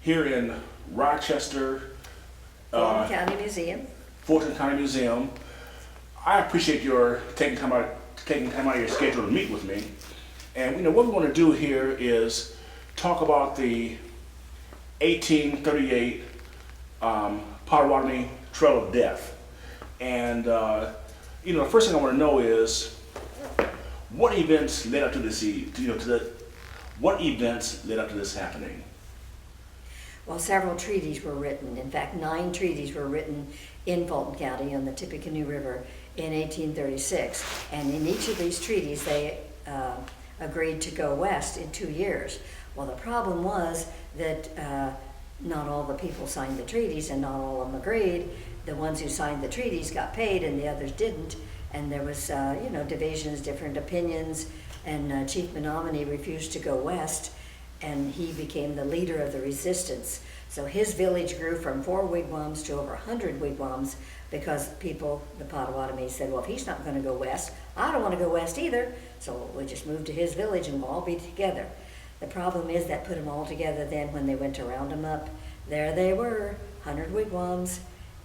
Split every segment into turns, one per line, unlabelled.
here in Rochester,
Fulton County Museum.
Fulton County Museum. I appreciate your taking time out of your schedule to meet with me. And what we want to do here is talk about the 1838 Potawatomi Trail of Death. And the first thing I want to know is what events led up to this. What events led up to this happening?
Well, several treaties were written. In fact, 9 treaties were written in Fulton County on the Tippecanoe River in 1836. And in each of these treaties, they agreed to go west in 2 years. Well, the problem was that not all the people signed the treaties and not all of them agreed. The ones who signed the treaties got paid and the others didn't. And there was, divisions, different opinions, and Chief Menominee refused to go west, and he became the leader of the resistance. So his village grew from 4 wigwams to over 100 wigwams because people, the Potawatomi, said, well, if he's not going to go west, I don't want to go west either, so we'll just move to his village and we'll all be together. The problem is that put them all together then when they went to round them up. There they were, 100 wigwams,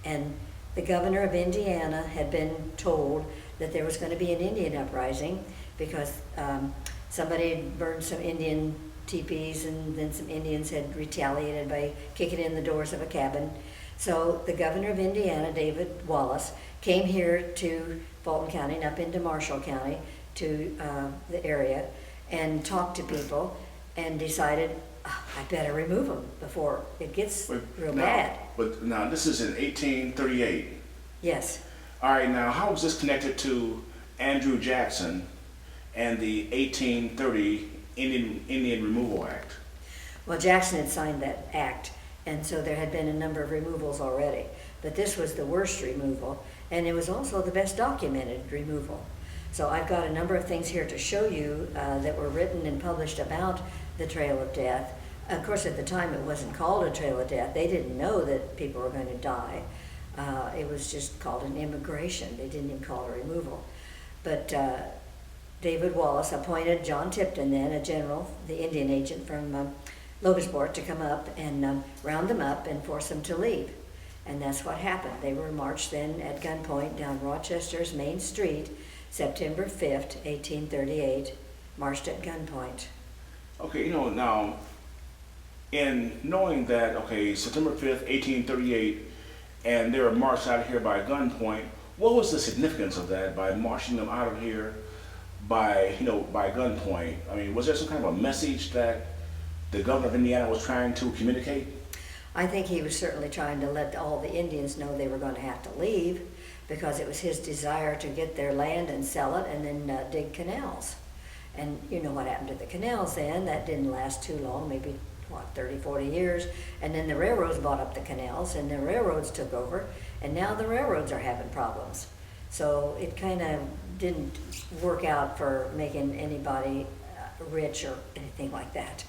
and the governor of Indiana had been told that there was going to be an Indian uprising because somebody had burned some Indian teepees, and then some Indians had retaliated by kicking in the doors of a cabin. So the governor of Indiana, David Wallace, came here to Fulton County and up into Marshall County to the area and talked to people and decided, I better remove them before it gets real bad.
But now this is in 1838.
Yes.
All right, now how is this connected to Andrew Jackson and the 1830 Indian Removal Act?
Well, Jackson had signed that act, and so there had been a number of removals already. But this was the worst removal, and it was also the best documented removal. So I've got a number of things here to show you that were written and published about the Trail of Death. Of course, at the time it wasn't called a Trail of Death. They didn't know that people were going to die. It was just called an immigration. They didn't even call it a removal. But David Wallace appointed John Tipton, then a general, the Indian agent from Logansport, to come up and round them up and force them to leave. And that's what happened. They were marched then at gunpoint down Rochester's main street, September 5th, 1838, marched at gunpoint.
Okay, now, in knowing that, September 5th, 1838, and they were marched out of here by gunpoint, what was the significance of that, by marching them out of here by gunpoint? I mean, was there some kind of a message that the governor of Indiana was trying to communicate?
I think he was certainly trying to let all the Indians know they were going to have to leave because it was his desire to get their land and sell it and then dig canals. And you know what happened to the canals then. That didn't last too long, maybe 30, 40 years. And then the railroads bought up the canals and the railroads took over, and now the railroads are having problems. So it kind of didn't work out for making anybody rich or anything like that.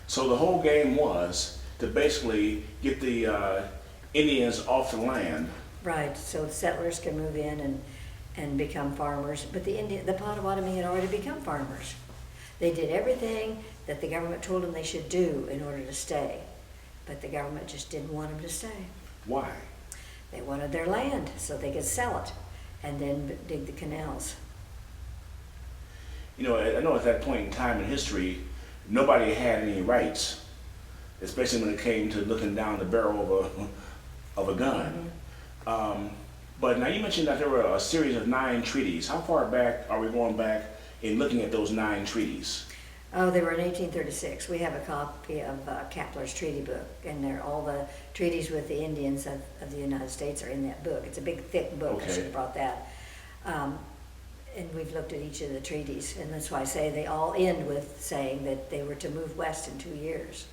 So the whole game was to basically get the Indians off the land.
Right, so settlers can move in and become farmers. But the Potawatomi had already become farmers. They did everything that the government told them they should do in order to stay. But the government just didn't want them to stay.
Why?
They wanted their land so they could sell it and then dig the canals.
I know at that point in time in history, nobody had any rights, especially when it came to looking down the barrel of a gun. Mm-hmm. But now you mentioned that there were a series of 9 treaties. How far back are we going back in looking at those 9 treaties?
Oh, they were in 1836. We have a copy of Kapler's treaty book, and all the treaties with the Indians of the United States are in that book. It's a big, thick book.
Okay.
I should have brought that. And we've looked at each of the treaties, and that's why I say they all end with saying that they were to move west in 2 years.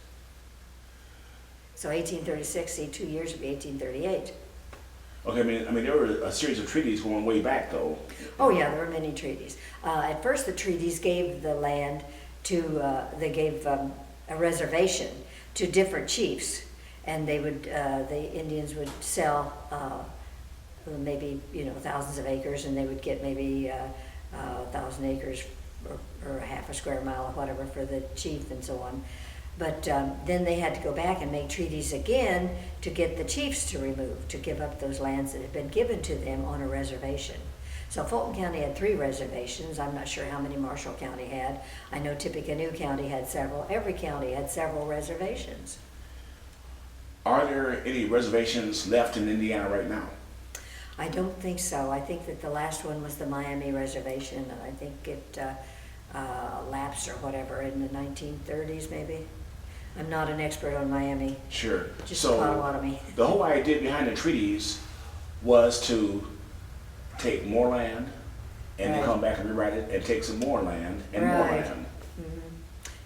So 1836, see, 2 years would be 1838.
Okay, I mean, there were a series of treaties going way back, though.
Oh yeah, there were many treaties. At first, the treaties gave the land to, they gave a reservation to different chiefs, and they would, the Indians would sell maybe thousands of acres, and they would get maybe 1,000 acres or half a square mile or whatever for the chief and so on. But then they had to go back and make treaties again to get the chiefs to give up those lands that had been given to them on a reservation. So Fulton County had 3 reservations. I'm not sure how many Marshall County had. I know Tippecanoe County had several. Every county had several reservations.
Are there any reservations left in Indiana right now?
I don't think so. I think that the last one was the Miami Reservation, and I think it lapsed or whatever in the 1930s maybe. I'm not an expert on Miami.
Sure.
Just
So
Potawatomi.
the whole idea behind the treaties was to take more land and then
Right.
come back and rewrite it and take some more land and more
Right.
land.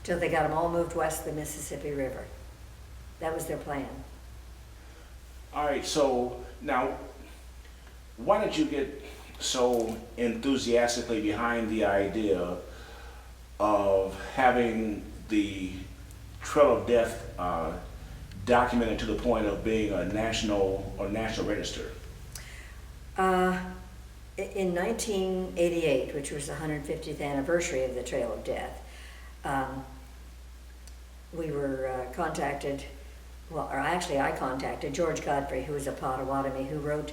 Till they got them all moved west of the Mississippi River. That was their plan.
All right, so now, why did you get so enthusiastically behind the idea of having the Trail of Death documented to the point of being a national register?
In 1988, which was the 150th anniversary of the Trail of Death, we were contacted, well, or actually I contacted George Godfrey, who was a Potawatomi, who wrote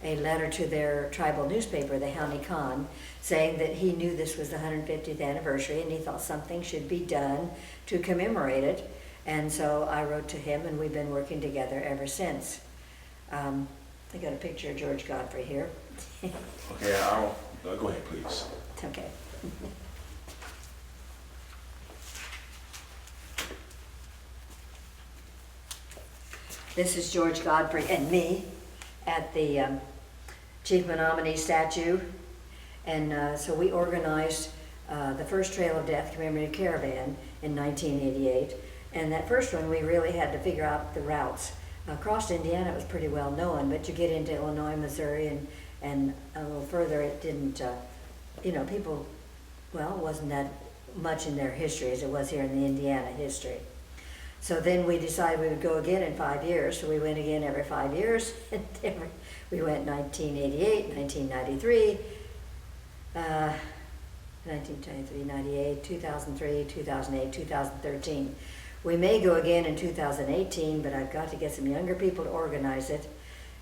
a letter to their tribal newspaper, the Haunikan, saying that he knew this was the 150th anniversary and he thought something should be done to commemorate it. And so I wrote to him, and we've been working together ever since. I got a picture of George Godfrey here.
Okay, I'll go ahead, please.
It's okay. This is George Godfrey and me at the Chief Menominee statue. And so we organized the first Trail of Death commemorative caravan in 1988. And that first one, we really had to figure out the routes. Across Indiana, it was pretty well known, but you get into Illinois, Missouri, and a little further, it didn't, people, well, it wasn't that much in their history as it was here in the Indiana history. So then we decided we would go again in 5 years, so we went again every 5 years. We went 1988, 1993, 1993, 98, 2003, 2008, 2013. We may go again in 2018, but I've got to get some younger people to organize it,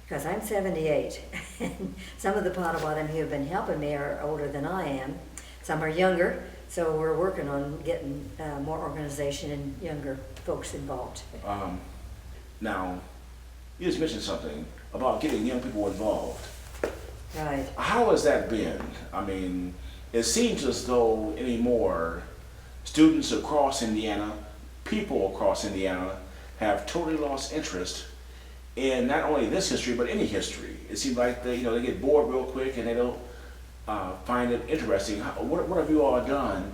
because I'm 78. And some of the Potawatomi who have been helping me are older than I am. Some are younger, so we're working on getting more organization and younger folks involved.
Now, you just mentioned something about getting young people involved.
Right.
How has that been? I mean, it seems as though anymore students across Indiana, people across Indiana, have totally lost interest in not only this history but any history. It seems like they get bored real quick and they don't find it interesting. What have you all done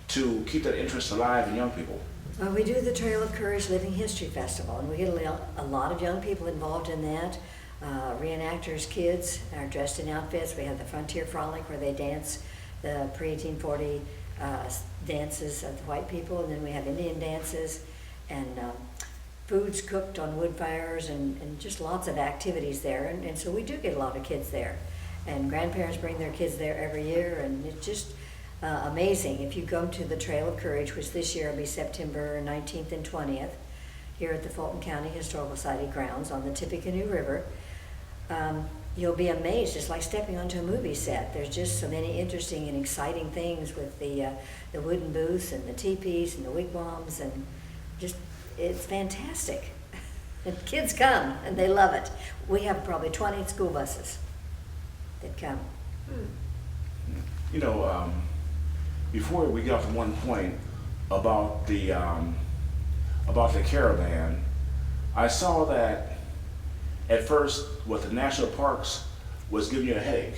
to keep that interest alive in young people?
Well, we do the Trail of Courage Living History Festival, and we get a lot of young people involved in that. Reenactors' kids are dressed in outfits. We have the Frontier Frolic where they dance the pre-1840 dances of the white people, and then we have Indian dances, and foods cooked on wood fires, and just lots of activities there. And so we do get a lot of kids there. And grandparents bring their kids there every year, and it's just amazing. If you come to the Trail of Courage, which this year will be September 19th and 20th, here at the Fulton County Historical Society grounds on the Tippecanoe River, you'll be amazed. It's like stepping onto a movie set. There's just so many interesting and exciting things with the wooden booths and the teepees and the wigwams, and just, it's fantastic. And kids come, and they love it. We have probably 20 school buses that come.
Before we get off to one point about the caravan, I saw that at first what the national parks was giving you a headache,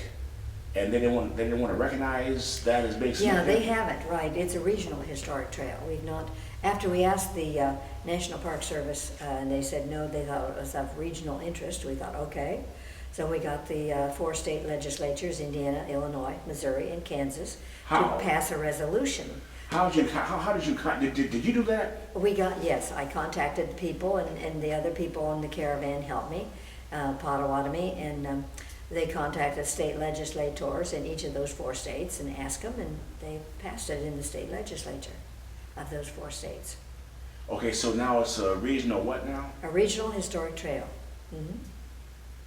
and they didn't want to recognize that as being
Yeah,
significant.
they haven't, right. It's a regional historic trail. We've not, after we asked the National Park Service, and they said no, they thought it was of regional interest, we thought, okay. So we got the 4 state legislatures, Indiana, Illinois, Missouri, and Kansas, to pass a resolution.
Did you do that?
Yes, I contacted the people, and the other people on the caravan helped me, Potawatomi, and they contacted state legislators in each of those 4 states and asked them, and they passed it in the state legislature of those 4 states.
Okay, so now it's a regional what now?
A regional historic trail. Mhm.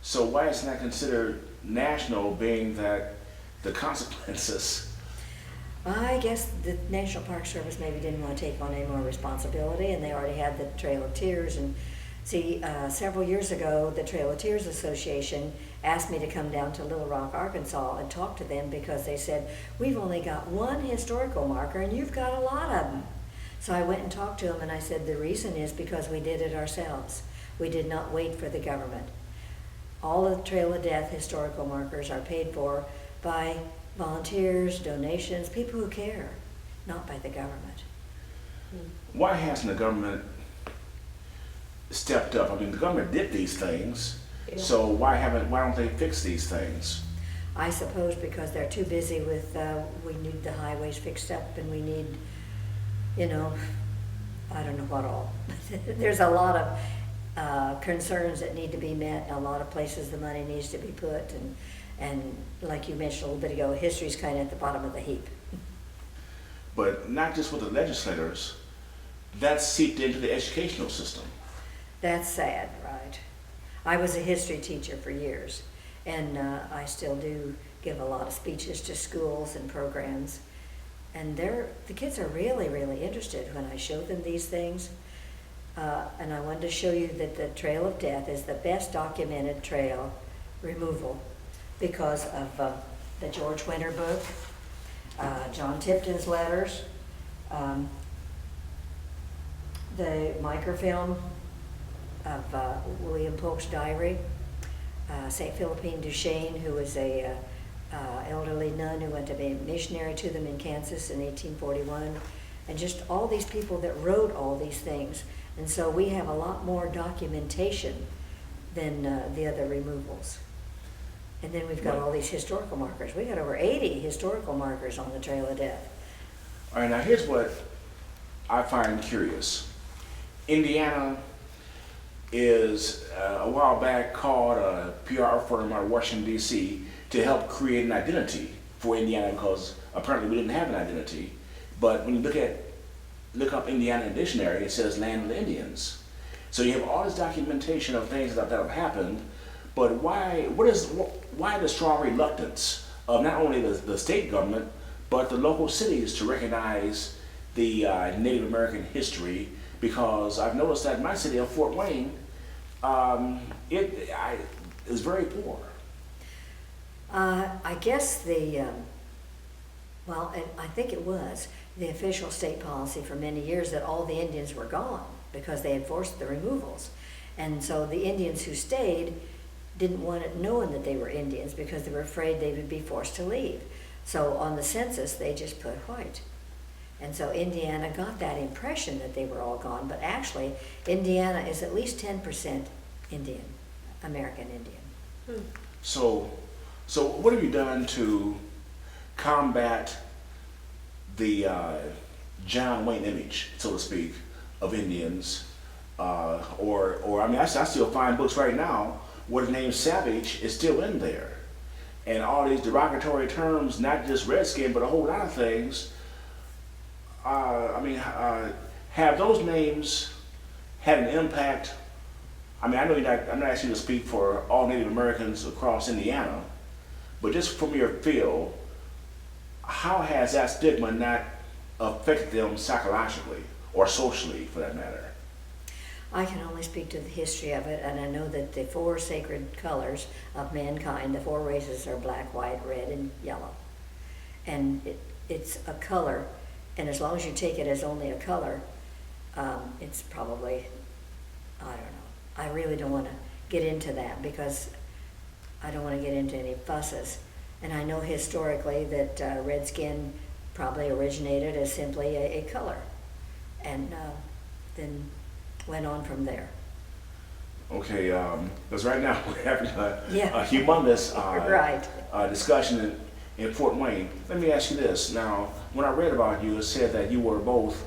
So why isn't that considered national, being that the consequences?
I guess the National Park Service maybe didn't want to take on any more responsibility, and they already had the Trail of Tears. And see, several years ago, the Trail of Tears Association asked me to come down to Little Rock, Arkansas, and talk to them because they said, we've only got one historical marker, and you've got a lot of them. So I went and talked to them, and I said, the reason is because we did it ourselves. We did not wait for the government. All the Trail of Death historical markers are paid for by volunteers, donations, people who care, not by the government.
Why hasn't the government stepped up? I mean, the government did these things, so why don't they fix these things?
I suppose because they're too busy with, we need the highways fixed up and we need, you know, I don't know what all. There's a lot of concerns that need to be met, and a lot of places the money needs to be put, and like you mentioned a little bit ago, history's kind of at the bottom of the heap.
But not just with the legislators, that's seeped into the educational system.
That's sad, right? I was a history teacher for years, and I still do give a lot of speeches to schools and programs, and the kids are really, really interested when I show them these things. And I wanted to show you that the Trail of Death is the best documented trail removal because of the George Winter book, John Tipton's letters, the microfilm of William Polk's diary, St. Philippine Duchesne, who was a elderly nun who went to be a missionary to them in Kansas in 1841, and just all these people that wrote all these things. And so we have a lot more documentation than the other removals. And then we've got all these historical markers. We got over 80 historical markers on the Trail of Death.
All right, now here's what I find curious. Indiana is a while back called a PR firm out of Washington, D.C. to help create an identity for Indiana, because apparently we didn't have an identity. But when you look up Indiana in the dictionary, it says land of the Indians. So you have all this documentation of things that have happened, but why the strong reluctance of not only the state government, but the local cities to recognize the Native American history? Because I've noticed that my city of Fort Wayne, is very poor.
I guess well, and I think it was the official state policy for many years that all the Indians were gone because they had forced the removals. And so the Indians who stayed didn't want it known that they were Indians because they were afraid they would be forced to leave. So on the census, they just put white. And so Indiana got that impression that they were all gone, but actually Indiana is at least 10% Indian, American Indian.
So what have you done to combat the John Wayne image, so to speak, of Indians? Or I mean, I still find books right now where the name Savage is still in there. And all these derogatory terms, not just redskin, but a whole lot of things. Have those names had an impact? I mean, I know I'm not asking you to speak for all Native Americans across Indiana, but just from your field, how has that stigma not affected them psychologically or socially, for that matter?
I can only speak to the history of it, and I know that the four sacred colors of mankind, the four races, are black, white, red, and yellow. And it's a color, and as long as you take it as only a color, it's probably, I don't know. I really don't want to get into that because I don't want to get into any fusses. And I know historically that redskin probably originated as simply a color, and then went on from there.
Okay, because right now we're having a
Yeah.
humongous
Right.
discussion in Fort Wayne. Let me ask you this. Now, when I read about you, it said that you were both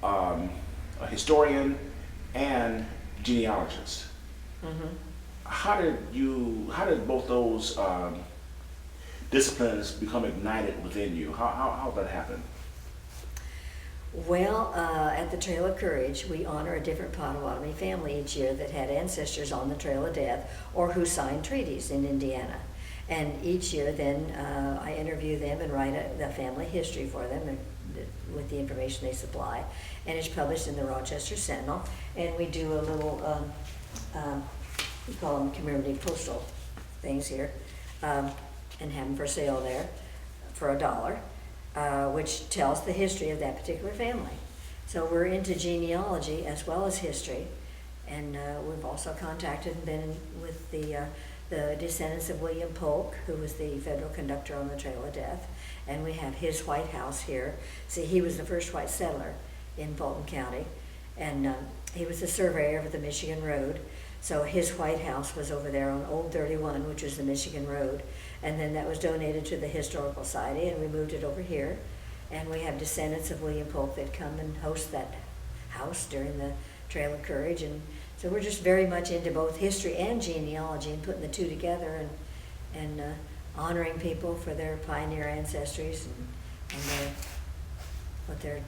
a historian and genealogist.
Mm-hmm.
How did both those disciplines become ignited within you? How did that happen?
Well, at the Trail of Courage, we honor a different Potawatomi family each year that had ancestors on the Trail of Death or who signed treaties in Indiana. And each year then I interview them and write the family history for them and with the information they supply. And it's published in the Rochester Sentinel. And we do a little, we call them community postal things here, and have them for sale there for $1. Which tells the history of that particular family. So we're into genealogy as well as history, and we've also contacted and been with the descendants of William Polk, who was the federal conductor on the Trail of Death, and we have his White House here. See, he was the first white settler in Fulton County, and he was the surveyor of the Michigan Road. So his White House was over there on Old 31, which was the Michigan Road. And then that was donated to the Historical Society, and we moved it over here. And we have descendants of William Polk that come and host that house during the Trail of Courage. And so we're just very much into both history and genealogy and putting the two together and honoring people for their pioneer ancestries and what their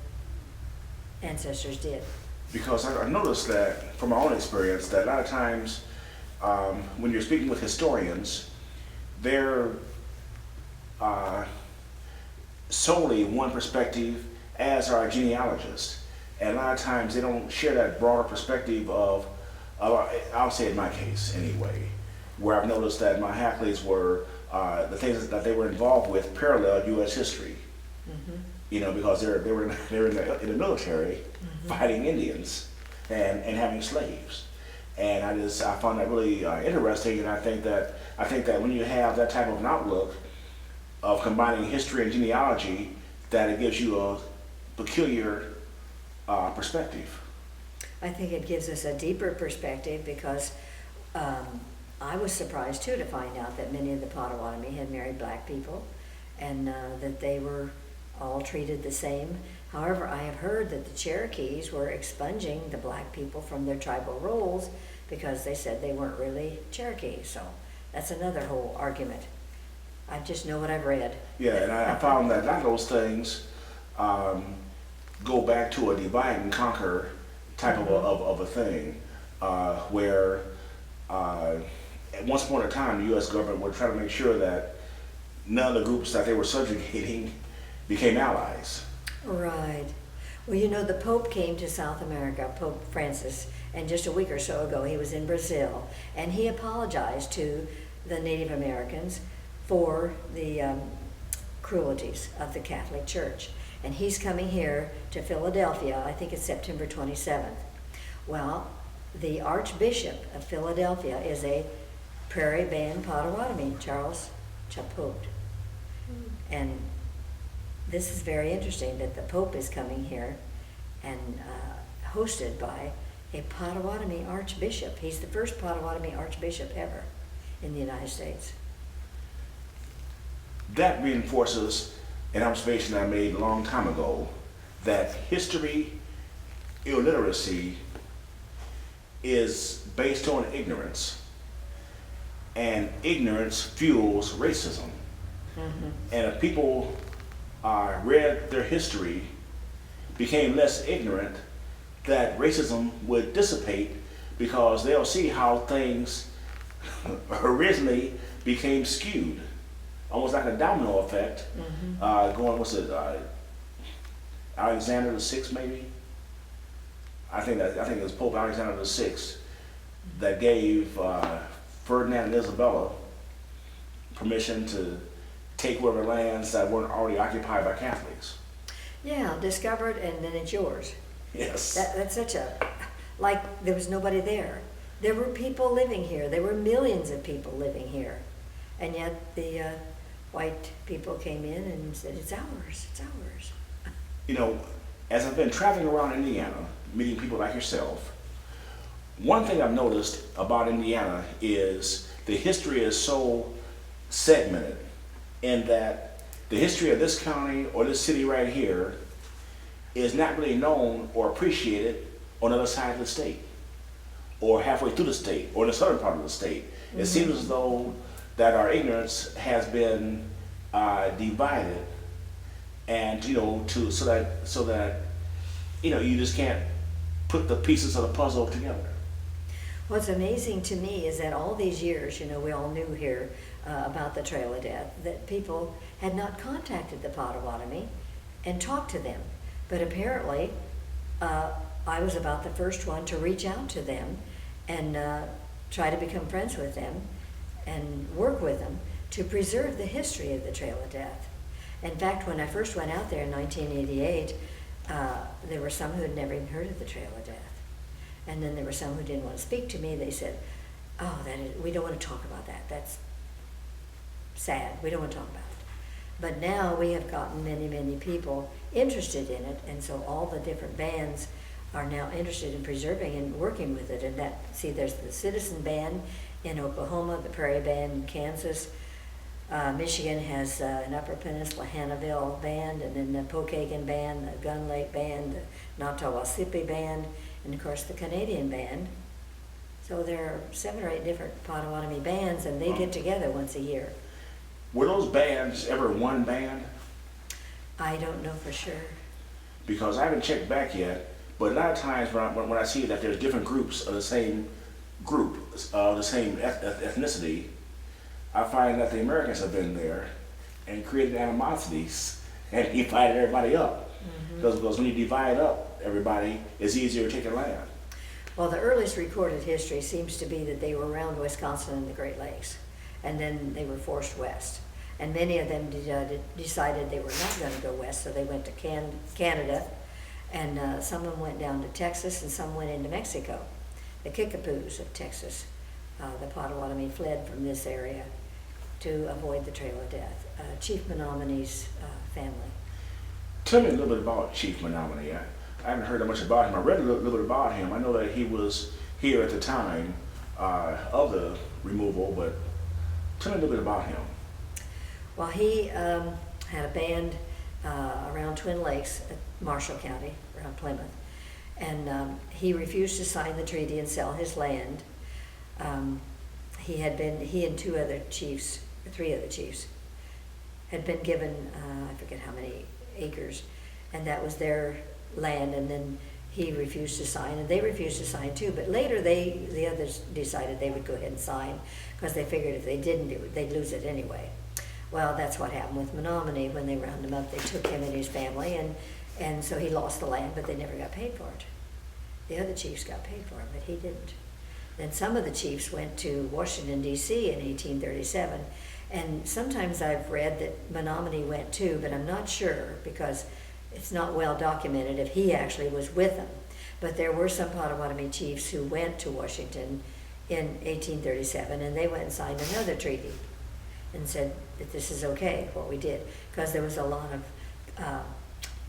ancestors did.
Because I noticed that from my own experience that a lot of times when you're speaking with historians, they're solely one perspective, as are genealogists. And a lot of times they don't share that broader perspective of I'll say in my case anyway, where I've noticed that my Hackleys were, the things that they were involved with paralleled U.S. history. Mm-hmm. You know, because they were in the military, mm-hmm. fighting Indians and having slaves. And I found that really interesting, and I think that when you have that type of an outlook of combining history and genealogy, that it gives you a peculiar perspective.
I think it gives us a deeper perspective because I was surprised too to find out that many of the Potawatomi had married black people and that they were all treated the same. However, I have heard that the Cherokees were expunging the black people from their tribal roles because they said they weren't really Cherokee. So that's another whole argument. I just know what I've read.
Yeah, and I found that a lot of those things go back to a divide and conquer type mm-hmm. of a thing, where at once upon a time the U.S. government would try to make sure that none of the groups that they were subjugating became allies.
Right. Well, you know, the Pope came to South America, Pope Francis, and just a week or so ago he was in Brazil, and he apologized to the Native Americans for the cruelties of the Catholic Church. And he's coming here to Philadelphia, I think it's September 27th. Well, the Archbishop of Philadelphia is a Prairie Band Potawatomi, Charles Chaput. And this is very interesting that the Pope is coming here and hosted by a Potawatomi Archbishop. He's the first Potawatomi Archbishop ever in the United States.
That reinforces an observation I made a long time ago, that history illiteracy is based on ignorance, and ignorance fuels racism. Mm-hmm. And if people read their history, became less ignorant, that racism would dissipate because they'll see how things originally became skewed, almost like a domino effect. Mm-hmm. Going, what's it, Alexander the Sixth, maybe? I think it was Pope Alexander the Sixth that gave Ferdinand and Isabella permission to take whatever lands that weren't already occupied by Catholics.
Yeah, discovered and then it's yours.
Yes.
That's such a, like there was nobody there. There were people living here. There were millions of people living here. And yet the white people came in and said, it's ours, it's ours.
You know, as I've been traveling around Indiana, meeting people like yourself, one thing I've noticed about Indiana is the history is so segmented in that the history of this county or this city right here is not really known or appreciated on the other side of the state or halfway through the state or the southern part of the state. Mm-hmm. It seems as though that our ignorance has been divided, and you know, so that you just can't put the pieces of the puzzle together.
What's amazing to me is that all these years, we all knew here about the Trail of Death, that people had not contacted the Potawatomi and talked to them. But apparently, I was about the first one to reach out to them and try to become friends with them and work with them to preserve the history of the Trail of Death. In fact, when I first went out there in 1988, there were some who had never even heard of the Trail of Death. And then there were some who didn't want to speak to me. They said, oh, we don't want to talk about that. That's sad. We don't want to talk about it. But now we have gotten many, many people interested in it, and so all the different bands are now interested in preserving and working with it. And there's the Citizen Band in Oklahoma, the Prairie Band in Kansas. Michigan has an Upper Peninsula Hannahville band, and then the Pokagon Band, the Gun Lake Band, the Natawasipi Band, and of course the Canadian Band. So there are 7 or 8 different Potawatomi bands, and they get together once a year.
Were those bands ever one band?
I don't know for sure.
Because I haven't checked back yet, but a lot of times when I see that there's different groups of the same group, the same ethnicity, I find that the Americans have been there and created animosities and divided everybody up. Because when you divide up everybody, it's easier to take a land.
Well, the earliest recorded history seems to be that they were around Wisconsin and the Great Lakes, and then they were forced west. And many of them decided they were not going to go west, so they went to Canada, and some of them went down to Texas, and some went into Mexico. The Kickapoos of Texas, the Potawatomi fled from this area to avoid the Trail of Death. Chief Menominee's family.
Tell me a little bit about Chief Menominee. I haven't heard that much about him. I read a little bit about him. I know that he was here at the time of the removal, but tell me a little bit about him.
Well, he had a band around Twin Lakes, Marshall County, around Plymouth, and he refused to sign the treaty and sell his land. He and 3 other chiefs had been given, I forget how many acres, and that was their land, and then he refused to sign, and they refused to sign too, but later the others decided they would go ahead and sign, because they figured if they didn't, they'd lose it anyway. Well, that's what happened with Menominee. When they rounded him up, they took him and his family, and so he lost the land, but they never got paid for it. The other chiefs got paid for it, but he didn't. Then some of the chiefs went to Washington, D.C. in 1837, and sometimes I've read that Menominee went too, but I'm not sure, because it's not well documented if he actually was with them. But there were some Potawatomi chiefs who went to Washington in 1837, and they went and signed another treaty and said that this is okay, what we did, because there was a lot of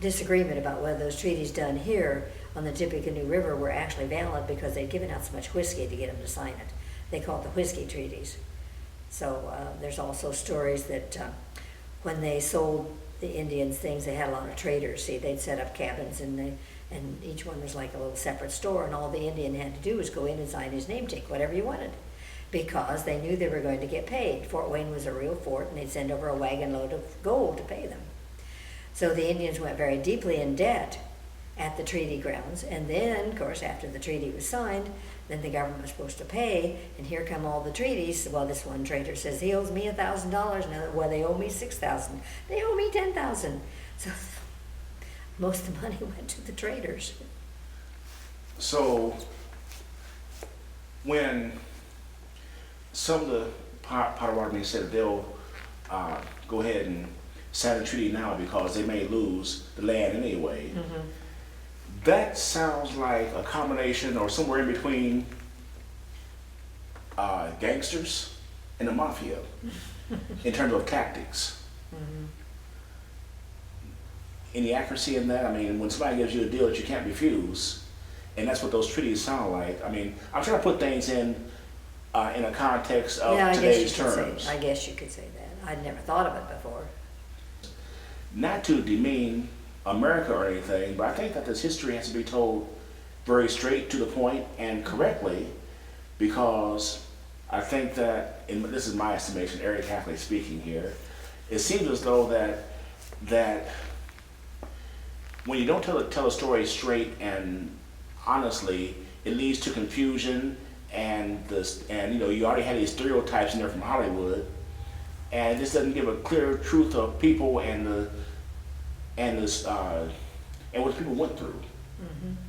disagreement about whether those treaties done here on the Tippecanoe River were actually valid, because they'd given out so much whiskey to get them to sign it. They called it the whiskey treaties. So there's also stories that when they sold the Indians things, they had a lot of traders. See, they'd set up cabins, and each one was like a little separate store, and all the Indian had to do was go in and sign his name, take whatever you wanted, because they knew they were going to get paid. Fort Wayne was a real fort, and they'd send over a wagon load of gold to pay them. So the Indians went very deeply in debt at the treaty grounds, and then, of course, after the treaty was signed, then the government was supposed to pay, and here come all the treaties. Well, this one trader says he owes me $1,000. Another, well, they owe me $6,000. They owe me $10,000. So most of the money went to the traders.
So when some of the Potawatomi said they'll go ahead and sign the treaty now because they may lose the land anyway, that sounds like a combination or somewhere in between gangsters and the mafia in terms of tactics. Any accuracy in that? I mean, when somebody gives you a deal that you can't refuse, and that's what those treaties sound like. I mean, I'm trying to put things in a context of today's terms.
I guess you could say that. I'd never thought of it before.
Not to demean America or anything, but I think that this history has to be told very straight to the point and correctly, because I think that, and this is my estimation, Eric Hackley speaking here, it seems as though that when you don't tell a story straight and honestly, it leads to confusion and you know you already had these stereotypes in there from Hollywood, and this doesn't give a clear truth of people and what people went through,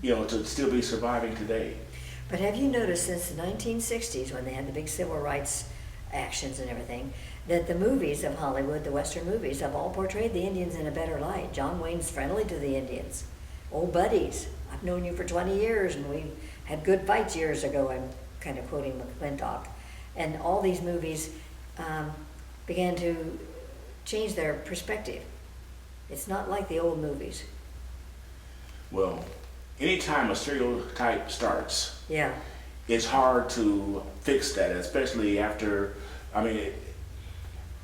you know, to still be surviving today.
But have you noticed since the 1960s, when they had the big civil rights actions and everything, that the movies of Hollywood, the Western movies, have all portrayed the Indians in a better light? John Wayne's friendly to the Indians. Old buddies. I've known you for 20 years and we had good fights years ago. I'm kind of quoting McClintock. And all these movies began to change their perspective. It's not like the old movies.
Well, anytime a stereotype starts,
Yeah.
it's hard to fix that, especially after, I mean,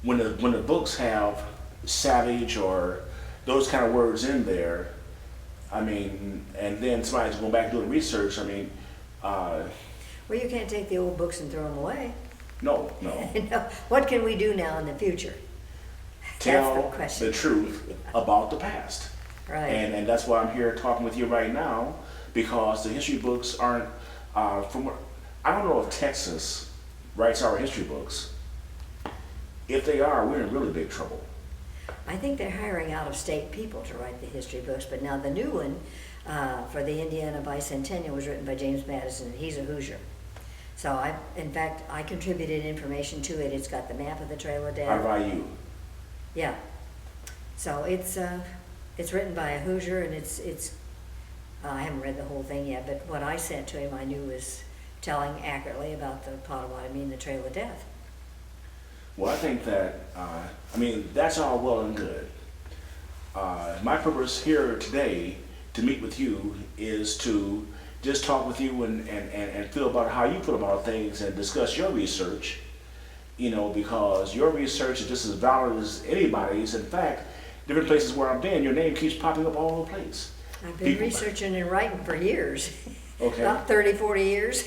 when the books have savage or those kind of words in there, I mean, and then somebody's going back doing research, I mean,
Well, you can't take the old books and throw them away.
no.
No. What can we do now in the future?
Tell
That's the question.
the truth about the past.
Right.
And that's why I'm here talking with you right now, because the history books aren't, I don't know if Texas writes our history books. If they are, we're in really big trouble.
I think they're hiring out-of-state people to write the history books, but now the new one for the Indiana Bicentennial was written by James Madison, and he's a Hoosier. So in fact, I contributed information to it. It's got the map of the Trail of Death.
How about you?
Yeah. So it's written by a Hoosier, and I haven't read the whole thing yet, but what I sent to him I knew was telling accurately about the Potawatomi and the Trail of Death.
Well, I think that, I mean, that's all well and good. My purpose here today to meet with you is to just talk with you and feel about how you feel about things and discuss your research, you know, because your research is just as valid as anybody's. In fact, different places where I've been, your name keeps popping up all over the place.
I've been researching and writing for years.
Okay.
About 30, 40 years.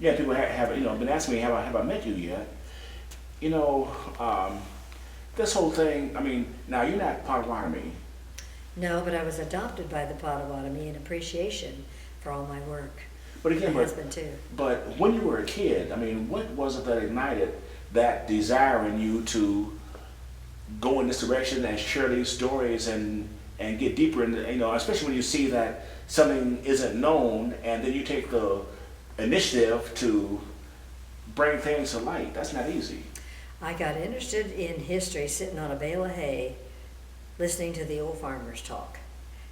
Yeah, people have you know, been asking me, have I met you yet? You know, this whole thing, I mean, now you're not Potawatomi.
No, but I was adopted by the Potawatomi in appreciation for all my work.
But again,
My husband too.
but when you were a kid, I mean, what was it that ignited that desire in you to go in this direction and share these stories and get deeper in the, you know, especially when you see that something isn't known and then you take the initiative to bring things to light. That's not easy.
I got interested in history sitting on a bale of hay, listening to the old farmers talk.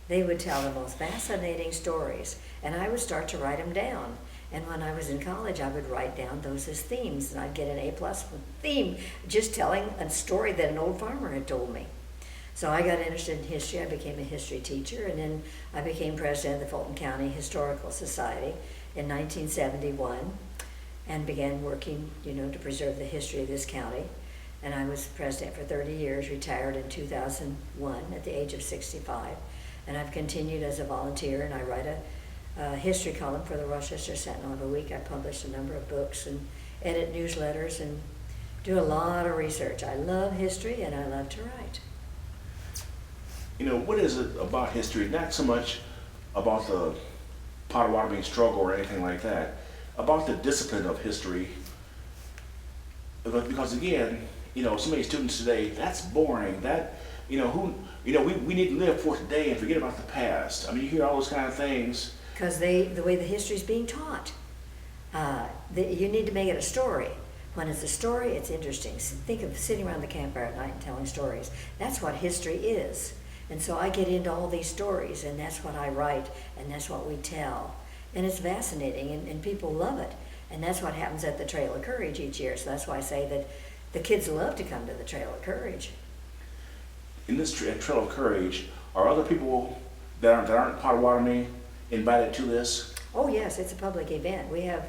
They would tell the most fascinating stories, and I would start to write them down. And when I was in college, I would write down those as themes, and I'd get an A+ theme, just telling a story that an old farmer had told me. So I got interested in history. I became a history teacher, and then I became president of the Fulton County Historical Society in 1971, and began working, you know, to preserve the history of this county. And I was president for 30 years, retired in 2001 at the age of 65. And I've continued as a volunteer, and I write a history column for the Rochester Sentinel every week. I publish a number of books and edit newsletters and do a lot of research. I love history and I love to write.
You know, what is it about history, not so much about the Potawatomi struggle or anything like that, about the discipline of history, because again, you know, so many students today, that's boring, that, you know, we need to live for today and forget about the past. I mean, you hear all those kind of things.
Because the way the history is being taught, you need to make it a story. When it's a story, it's interesting. Think of sitting around the campfire at night and telling stories. That's what history is. And so I get into all these stories, and that's what I write, and that's what we tell. And it's fascinating, and people love it. And that's what happens at the Trail of Courage each year. So that's why I say that the kids love to come to the Trail of Courage.
In this Trail of Courage, are other people that aren't Potawatomi invited to this?
Oh yes, it's a public event. We have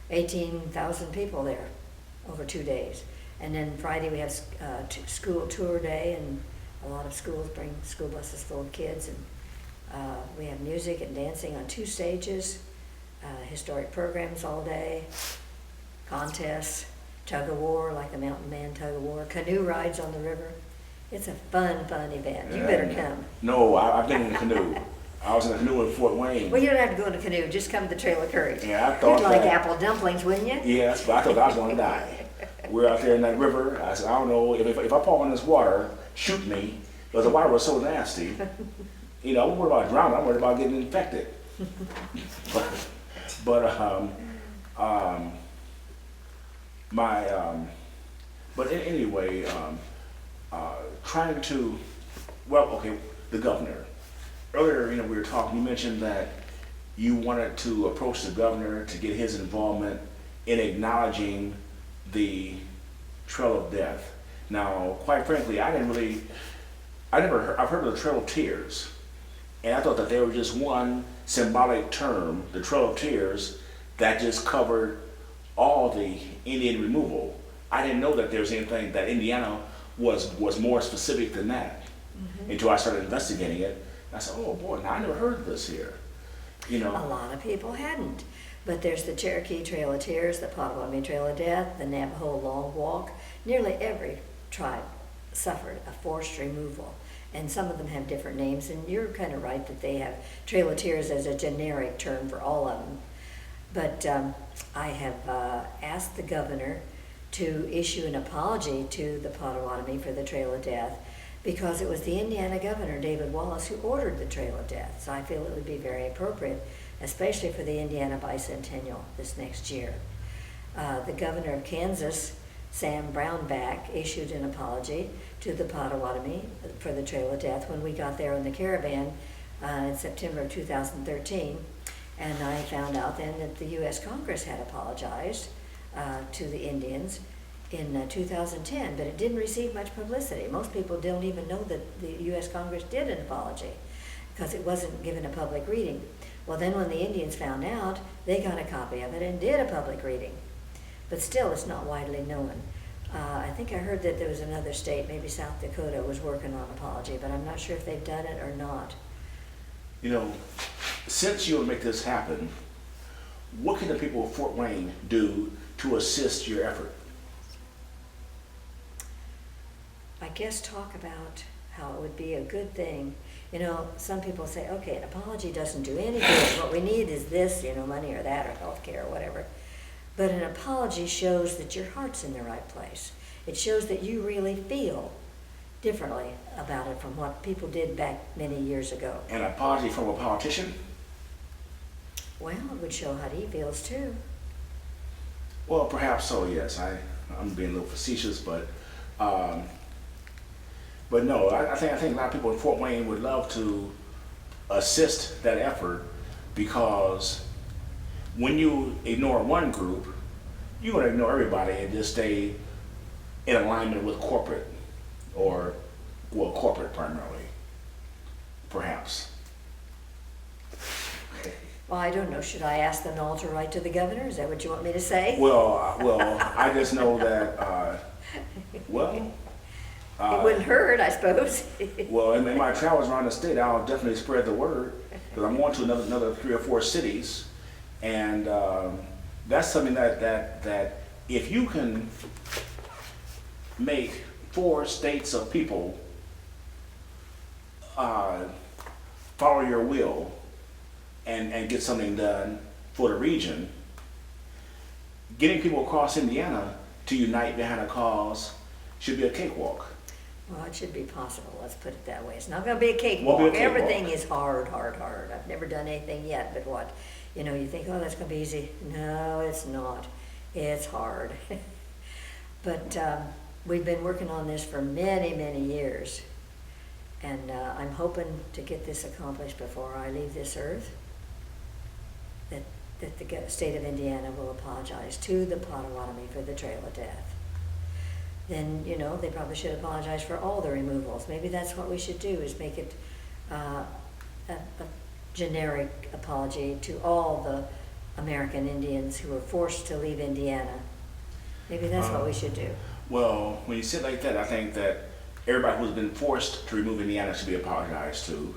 18,000 people there over 2 days. And then Friday we have school tour day, and a lot of schools bring school buses full of kids. And we have music and dancing on 2 stages, historic programs all day, contests, tug of war, like the Mountain Man tug of war, canoe rides on the river, It's a fun event. You better come.
No, I've been in a canoe. I was in a canoe in Fort Wayne.
Well, you don't have to go in a canoe. Just come to the Trail of Courage.
Yeah, I thought
You'd like
that.
apple dumplings, wouldn't you?
Yes, but I thought I was going to die. We're out there in that river. I said, I don't know, if I fall in this water, shoot me, because the water was so nasty. You know, I'm worried about drowning. I'm worried about getting infected. Anyway, trying to, well, okay, the governor. Earlier, we were talking, you mentioned that you wanted to approach the governor to get his involvement in acknowledging the Trail of Death. Now, quite frankly, I've heard of the Trail of Tears, and I thought that they were just one symbolic term, the Trail of Tears, that just covered all the Indian removal. I didn't know that there was anything that Indiana was more specific than that until I started investigating it. I said, oh boy, now I never heard of this here.
A lot of people hadn't. But there's the Cherokee Trail of Tears, the Potawatomi Trail of Death, the Navajo Long Walk. Nearly every tribe suffered a forced removal. And some of them have different names, and you're kind of right that they have Trail of Tears as a generic term for all of them. But I have asked the governor to issue an apology to the Potawatomi for the Trail of Death, because it was the Indiana governor, David Wallace, who ordered the Trail of Death. So I feel it would be very appropriate, especially for the Indiana bicentennial this next year. The governor of Kansas, Sam Brownback, issued an apology to the Potawatomi for the Trail of Death when we got there in the caravan in September of 2013. And I found out then that the U.S. Congress had apologized to the Indians in 2010, but it didn't receive much publicity. Most people don't even know that the U.S. Congress did an apology because it wasn't given a public reading. Well, then when the Indians found out, they got a copy of it and did a public reading. But still, it's not widely known. I think I heard that there was another state, maybe South Dakota, was working on an apology, but I'm not sure if they've done it or not.
Since you'll make this happen, what can the people of Fort Wayne do to assist your effort?
I guess talk about how it would be a good thing. Some people say, okay, an apology doesn't do any good. What we need is this, money or that or health care or whatever. But an apology shows that your heart's in the right place. It shows that you really feel differently about it from what people did back many years ago.
An apology from a politician?
Well, it would show how he feels too.
Well, perhaps so, yes. I'm being a little facetious, but no, I think a lot of people in Fort Wayne would love to assist that effort, because when you ignore one group, you're going to ignore everybody and just stay in alignment with corporate, or, well, corporate primarily, perhaps.
Well, I don't know. Should I ask them all to write to the governor? Is that what you want me to say?
Well, I just know that,
it wouldn't hurt, I suppose.
well, in my travels around the state, I'll definitely spread the word, because I'm going to another 3 or 4 cities, and that's something that if you can make 4 states of people follow your will and get something done for the region, getting people across Indiana to unite behind a cause should be a cakewalk.
Well, it should be possible, let's put it that way. It's not going to be a cakewalk.
Won't be a cakewalk.
Everything is hard. I've never done anything yet, but what? You think, oh, that's going to be easy. No, it's not. It's hard. But we've been working on this for many, many years. And I'm hoping to get this accomplished before I leave this earth, that the state of Indiana will apologize to the Potawatomi for the Trail of Death. Then, they probably should apologize for all the removals. Maybe that's what we should do, is make it a generic apology to all the American Indians who were forced to leave Indiana. Maybe that's what we should do.
Well, when you say it like that, I think that everybody who's been forced to remove Indiana should be apologized to.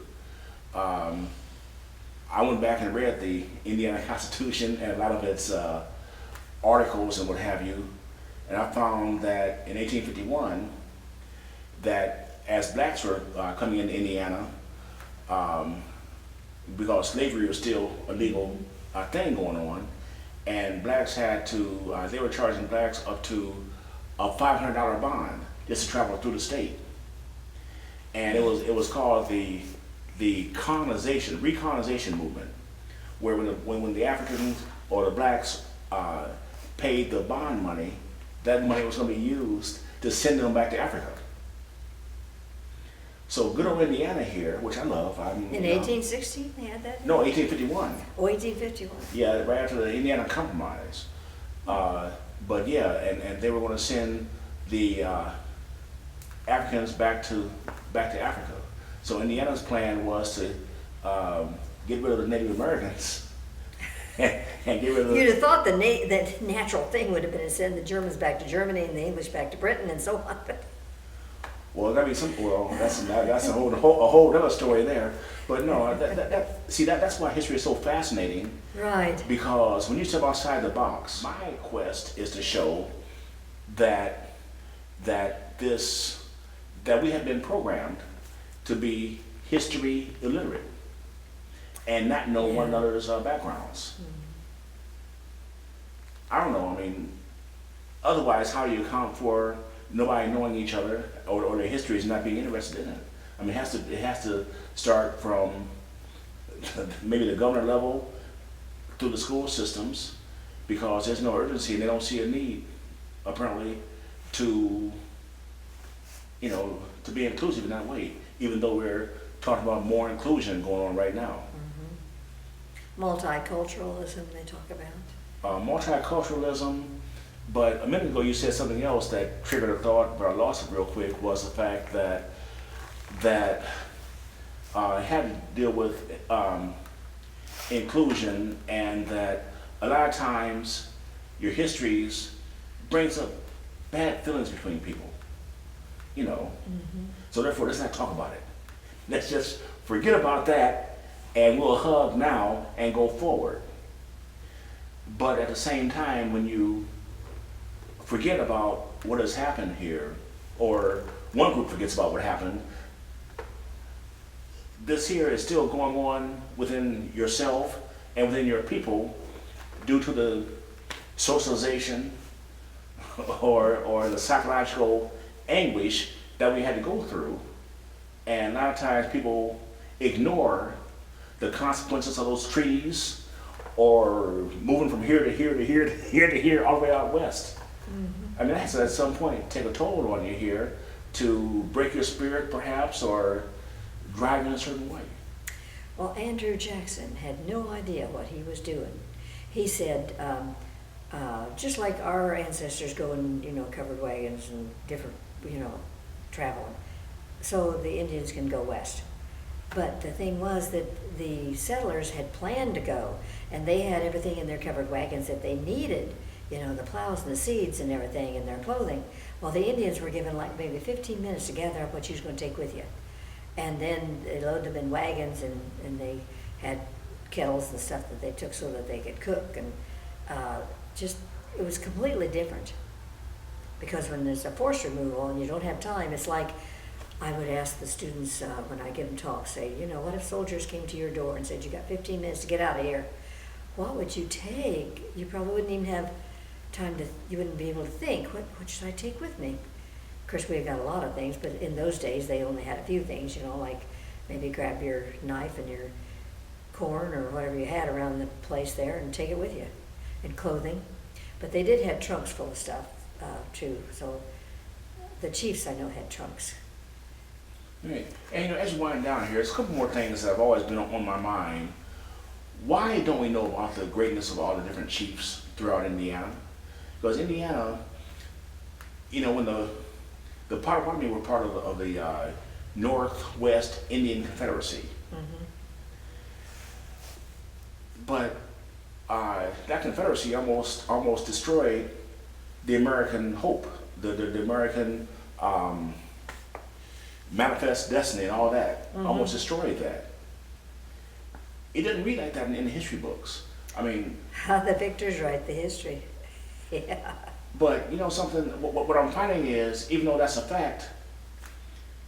I went back and read the Indiana Constitution and a lot of its articles and what have you, and I found that in 1851, that as blacks were coming into Indiana, because slavery was still a legal thing going on, and blacks had to, they were charging blacks up to a $500 bond just to travel through the state. And it was called the recolonization movement, where when the Africans or the blacks paid the bond money, that money was going to be used to send them back to Africa. So good old Indiana here, which I love.
In 1860 they had that?
No, 1851.
Oh, 1851.
Yeah, right after the Indiana Compromise. But yeah, and they were going to send the Africans back to Africa. So Indiana's plan was to get rid of the Native Americans and get rid of the...
You'd have thought the natural thing would have been to send the Germans back to Germany and the English back to Britain and so on.
Well, that'd be some. Well, that's a whole other story there. But no, that's why history is so fascinating.
Right.
Because when you step outside the box, my quest is to show that we have been programmed to be history illiterate and not know one another's backgrounds. I don't know. I mean, otherwise, how do you account for nobody knowing each other or their histories not being interested in it? I mean, it has to start from maybe the governor level through the school systems, because there's no urgency and they don't see a need, apparently, to be inclusive in that way, even though we're talking about more inclusion going on right now.
Multiculturalism they talk about.
Multiculturalism, but a minute ago you said something else that triggered a thought, but I lost it real quick, was the fact that it had to deal with inclusion, and that a lot of times your histories brings up bad feelings between people, So therefore, let's not talk about it. Let's just forget about that, and we'll hug now and go forward. But at the same time, when you forget about what has happened here, or one group forgets about what happened, this here is still going on within yourself and within your people due to the socialization or the psychological anguish that we had to go through. And a lot of times people ignore the consequences of those treaties, or moving from here to here to here to here to here all the way out west. I mean, that has to at some point take a toll on you here to break your spirit perhaps, or drive you in a certain way.
Well, Andrew Jackson had no idea what he was doing. He said, just like our ancestors go in, covered wagons and different, traveling, so the Indians can go west. But the thing was that the settlers had planned to go, and they had everything in their covered wagons that they needed, the plows and the seeds and everything and their clothing. Well, the Indians were given like maybe 15 minutes to gather up what you was going to take with you. And then they loaded them in wagons, and they had kettles and stuff that they took so that they could cook. And it was completely different. Because when there's a forced removal and you don't have time, it's like I would ask the students when I give them talks, say, what if soldiers came to your door and said, you got 15 minutes to get out of here? What would you take? You probably wouldn't even have time you wouldn't be able to think, what should I take with me? Of course, we've got a lot of things, but in those days, they only had a few things, like maybe grab your knife and your corn or whatever you had around the place there and take it with you, and clothing. But they did have trunks full of stuff, too. So the chiefs, I know, had trunks.
Right. And as you wind down here, there's a couple more things that have always been on my mind. Why don't we know about the greatness of all the different chiefs throughout Indiana? Because Indiana, when the Potawatomi were part of the Northwest Indian Confederacy. But that Confederacy almost destroyed the American hope, the American manifest destiny and all that. Almost destroyed that. It doesn't read like that in the history books. I mean,
the victors write the history. Yeah.
But something, what I'm finding is, even though that's a fact,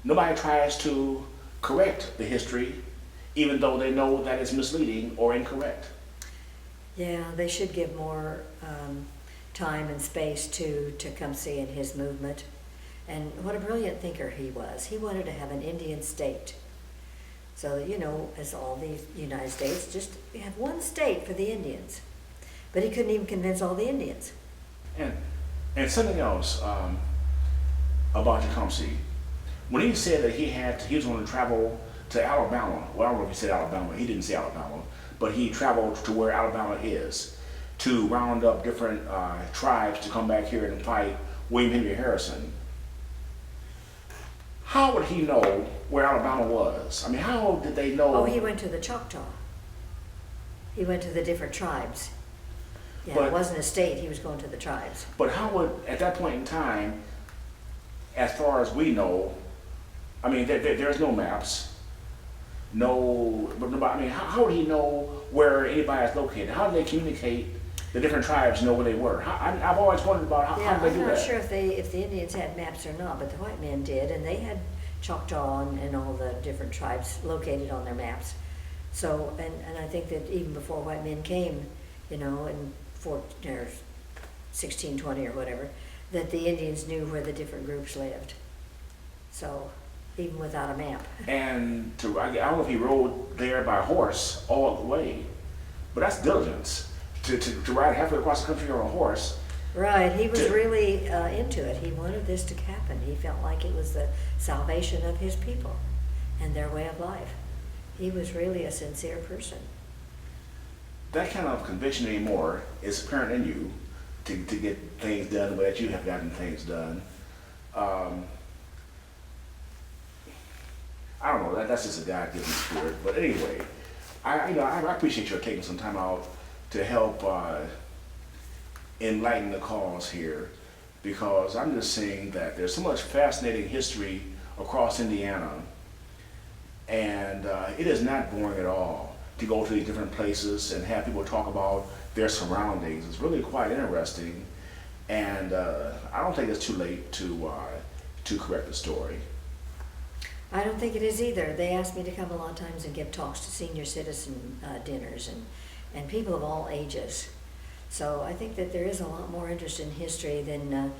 nobody tries to correct the history, even though they know that it's misleading or incorrect.
Yeah, they should give more time and space to Tecumseh and his movement. And what a brilliant thinker he was. He wanted to have an Indian state. So that, as all the United States, just have one state for the Indians. But he couldn't even convince all the Indians.
And something else about Tecumseh. When he said that he was going to travel to Alabama, well, I don't know if he said Alabama, he didn't say Alabama, but he traveled to where Alabama is to round up different tribes to come back here and fight William Henry Harrison. How would he know where Alabama was? I mean, how did they know?
Oh, he went to the Choctaw. He went to the different tribes. Yeah,
But-
it wasn't a state, he was going to the tribes.
But how would, at that point in time, as far as we know, I mean, there's no maps, how would he know where anybody is located? How did they communicate the different tribes know where they were? I've always wondered about how
Yeah,
did they do
I'm
that?
not sure if the Indians had maps or not, but the white men did, and they had Choctaw and all the different tribes located on their maps. So, and I think that even before white men came, in 1620 or whatever, that the Indians knew where the different groups lived. So, even without a map.
And I don't know if he rode there by horse all the way, but that's diligence. To ride halfway across the country on a horse.
Right, he was
To-
really into it. He wanted this to happen. He felt like it was the salvation of his people and their way of life. He was really a sincere person.
That kind of conviction anymore is apparent in you to get things done the way that you have gotten things done. I don't know, that's just a God-given spirit. But anyway, I appreciate your taking some time out to help enlighten the cause here, because I'm just seeing that there's so much fascinating history across Indiana, and it is not boring at all to go to these different places and have people talk about their surroundings. It's really quite interesting, and I don't think it's too late to correct the story.
I don't think it is either. They asked me to come a lot of times and give talks to senior citizen dinners and people of all ages. So I think that there is a lot more interest in history than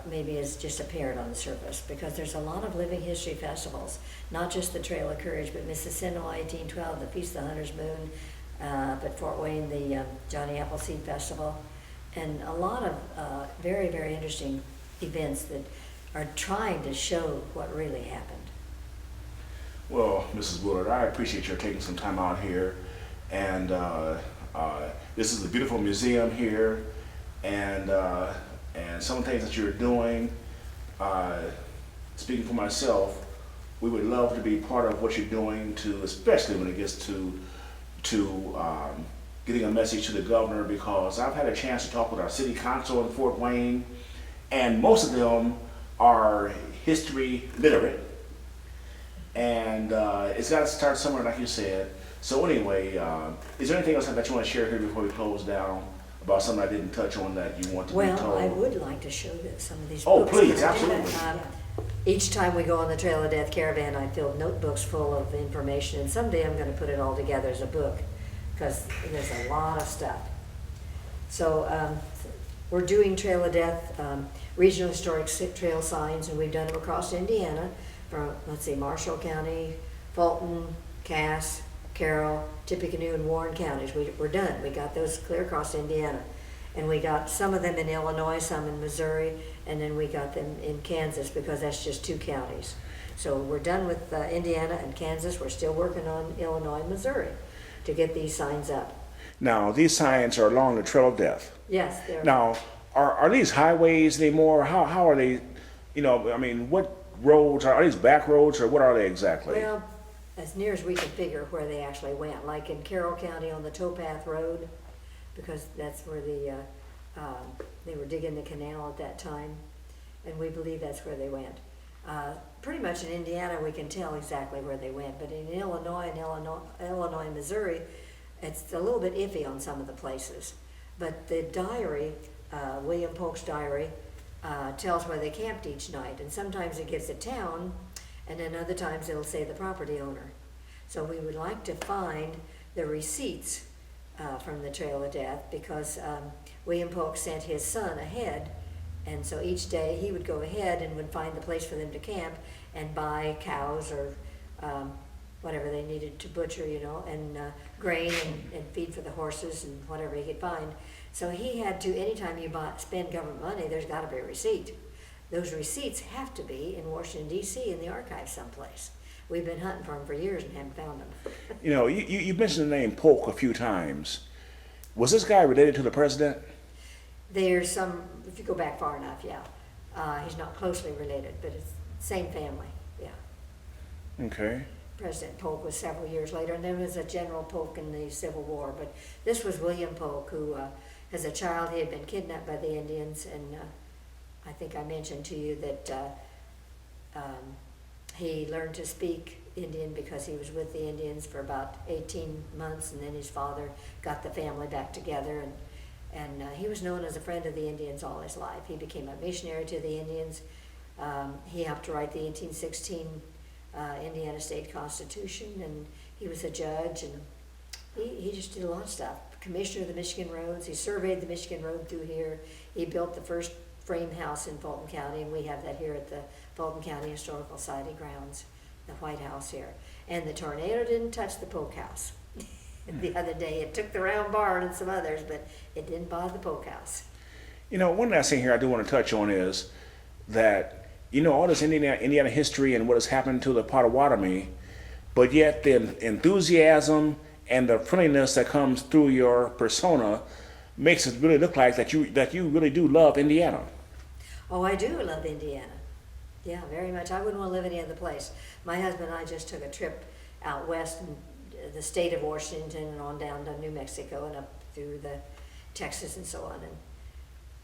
maybe is just apparent on the surface, because there's a lot of living history festivals, not just the Trail of Courage, but Mississippi 1812, the Feast of the Hunter's Moon, but Fort Wayne, the Johnny Appleseed Festival, and a lot of very, very interesting events that are trying to show what really happened.
Well, Mrs. Willard, I appreciate your taking some time out here, and this is a beautiful museum here, and some of the things that you're doing. Speaking for myself, we would love to be part of what you're doing, especially when it gets to getting a message to the governor, because I've had a chance to talk with our city council in Fort Wayne, and most of them are history literate, and it's got to start somewhere, like you said. So anyway, is there anything else that you want to share here before we close down about something I didn't touch on that you want to be told?
Well, I would like to show you some of these
Oh,
books.
please, absolutely.
Each time we go on the Trail of Death caravan, I filled notebooks full of information, and someday I'm going to put it all together as a book, because there's a lot of stuff. So we're doing Trail of Death regional historic trail signs, and we've done them across Indiana from, Marshall County, Fulton, Cass, Carroll, Tippecanoe, and Warren counties. We're done. We got those clear across Indiana. And we got some of them in Illinois, some in Missouri, and then we got them in Kansas, because that's just 2 counties. So we're done with Indiana and Kansas. We're still working on Illinois and Missouri to get these signs up.
Now, these signs are along the Trail of Death.
Yes, they're.
Now, are these highways anymore? How are they, what roads, are these back roads, or what are they exactly?
Well, as near as we can figure where they actually went, like in Carroll County on the Towpath Road, because that's where they were digging the canal at that time, and we believe that's where they went. Pretty much in Indiana we can tell exactly where they went, but in Illinois and Missouri, it's a little bit iffy on some of the places. But the diary, William Polk's diary, tells where they camped each night, and sometimes it gives a town, and then other times it'll say the property owner. So we would like to find the receipts from the Trail of Death, because William Polk sent his son ahead, and so each day he would go ahead and would find the place for them to camp and buy cows or whatever they needed to butcher, and grain and feed for the horses and whatever he could find. So he had to, anytime you spend government money, there's got to be a receipt. Those receipts have to be in Washington, D.C. in the archives someplace. We've been hunting for them for years and haven't found them.
You mentioned the name Polk a few times. Was this guy related to the president?
There's some, if you go back far enough, yeah. He's not closely related, but it's the same family, yeah.
Okay.
President Polk was several years later, and there was a General Polk in the Civil War. But this was William Polk, who, as a child, he had been kidnapped by the Indians, and I think I mentioned to you that he learned to speak Indian because he was with the Indians for about 18 months, and then his father got the family back together, and he was known as a friend of the Indians all his life. He became a missionary to the Indians. He helped to write the 1816 Indiana State Constitution, and he was a judge, and he just did a lot of stuff. Commissioner of the Michigan Roads, he surveyed the Michigan Road through here. He built the first frame house in Fulton County, and we have that here at the Fulton County Historical Society grounds, the White House here. And the tornado didn't touch the Polk House. The other day, it took the round barn and some others, but it didn't bother the Polk House.
One last thing here I do want to touch on is that all this Indiana history and what has happened to the Potawatomi, but yet the enthusiasm and the friendliness that comes through your persona makes it really look like that you really do love Indiana.
Oh, I do love Indiana. Yeah, very much. I wouldn't want to live any other place. My husband and I just took a trip out west in the state of Washington and on down to New Mexico and up through the Texas and so on. And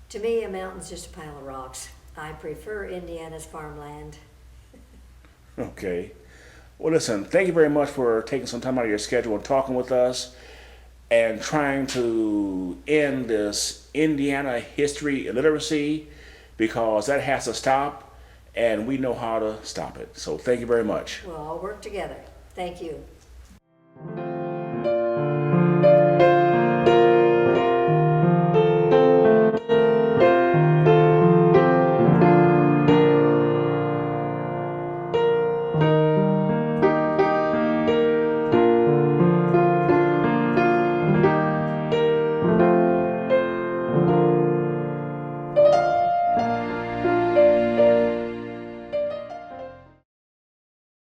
to me, a mountain's just a pile of rocks. I prefer Indiana's farmland.
Okay. Well, listen, thank you very much for taking some time out of your schedule and talking with us and trying to end this Indiana history illiteracy, because that has to stop, and we know how to stop it. So thank you very much.
We'll all work together. Thank you.